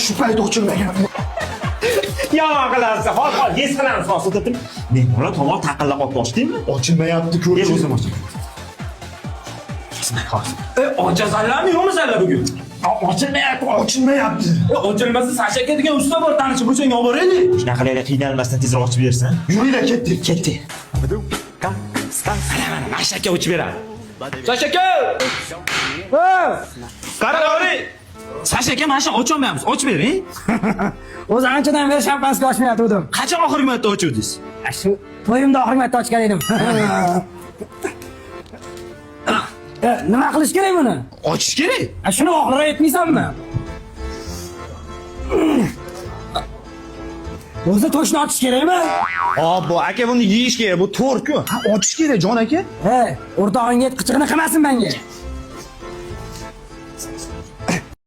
shu payt ochilmagan. Yomon qilarsiz. Hol, yesalarni so'zladim. Men bola tomoq taqillab olib boshdingmi? Ochilmayapti-ku. Kel o'zim ochaman. Ochasanlarmi yo'qmi sizlar bugun? Ochilmayapti. Ochilmasa Sasha aka degan usta bor, tanishib bo'lsang olib boraylik. Shunaqa qilinglar, qiynalmasdan tezroq ochib bersin. Yuringlar, ketdik. Ketdi. Mana Sasha aka ochib beradi. Sasha aka! Qarang, Sasha aka, mana shu ocholmayapmiz. Ochib bering. O'zi anchadan beri shampanskiy ochmayotgandim. Qachon oxirgi marta ochuvdingiz? Shu to'yimda oxirgi marta ochgan edim. Nima qilish kerak buni? Ochish kerak. Shuni oxiriga aytmaysanmi? O'zi to'shni ochish kerakmi? Bu aka buni yeyish kerak, bu to'rt-ku. Ochish kerak, jon aka. O'rtog'ingiz qichig'ini qilmasin menga.